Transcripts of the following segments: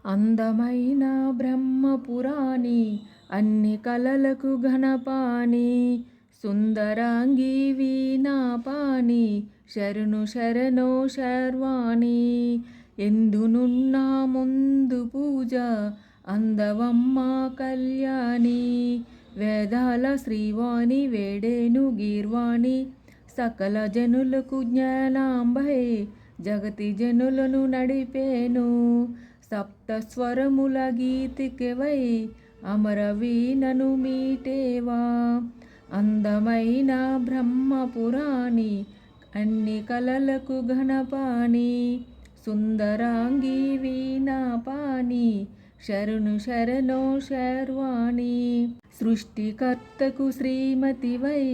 అందమైన బ్రహ్మపురాణి అన్ని కలలకు ఘనపాణి సుందరాంగి వీణాపాణి శరణు శరణో శర్వాణి ఎందునున్నా ముందు పూజ అందవమ్మ కళ్యాణి వేదాల శ్రీవాణి వేడేను గీర్వాణి సకల జనులకు జ్ఞానాంబై జగతి జనులను నడిపేను సప్తస్వరముల గీతికవై అమరవీణను మీటేవా అందమైన బ్రహ్మపురాణి అన్ని కలలకు ఘనపాణి సుందరాంగి వీణాపాణి శరణు శరణో శర్వాణి సృష్టికర్తకు శ్రీమతివై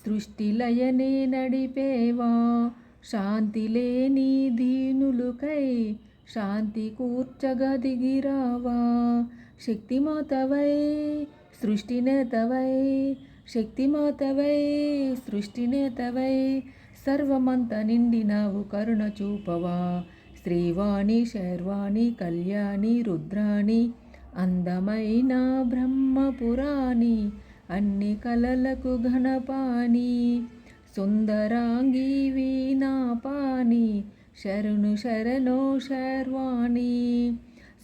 సృష్టిలయనే నడిపేవా శాంతి లేని దీనులుకై శాంతి కూర్చగా దిగిరావా శక్తిమాతవై సృష్టినేతవై శక్తిమాతవై సృష్టినేతవై సర్వమంత నిండినావు కరుణ చూపవా శ్రీవాణి శర్వాణి కళ్యాణి రుద్రాణి అందమైన బ్రహ్మపురాణి అన్ని కలలకు ఘనపాణి సుందరాంగి వీణాపాణి శరణు శరణో శర్వాణి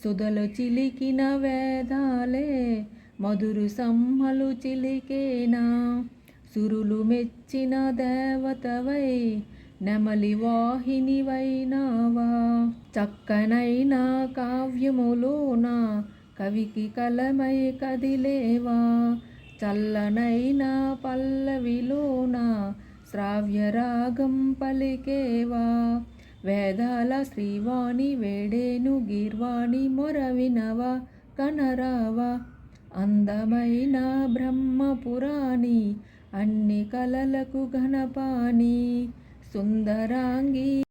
సుధలు చిలికిన వేదాలే మధురు సమ్మలు చిలికేనా సురులు మెచ్చిన దేవతవై నెమలి వాహినివైనావా చక్కనైన కావ్యములోన కవికి కలమై కదిలేవా చల్లనైన పల్లవిలోన శ్రావ్యరాగం పలికేవా వేదాల శ్రీవాణి వేడేను గీర్వాణి మొరవినవా కనరావా అందమైన బ్రహ్మపురాణి అన్ని కలలకు ఘనపాణి సుందరాంగి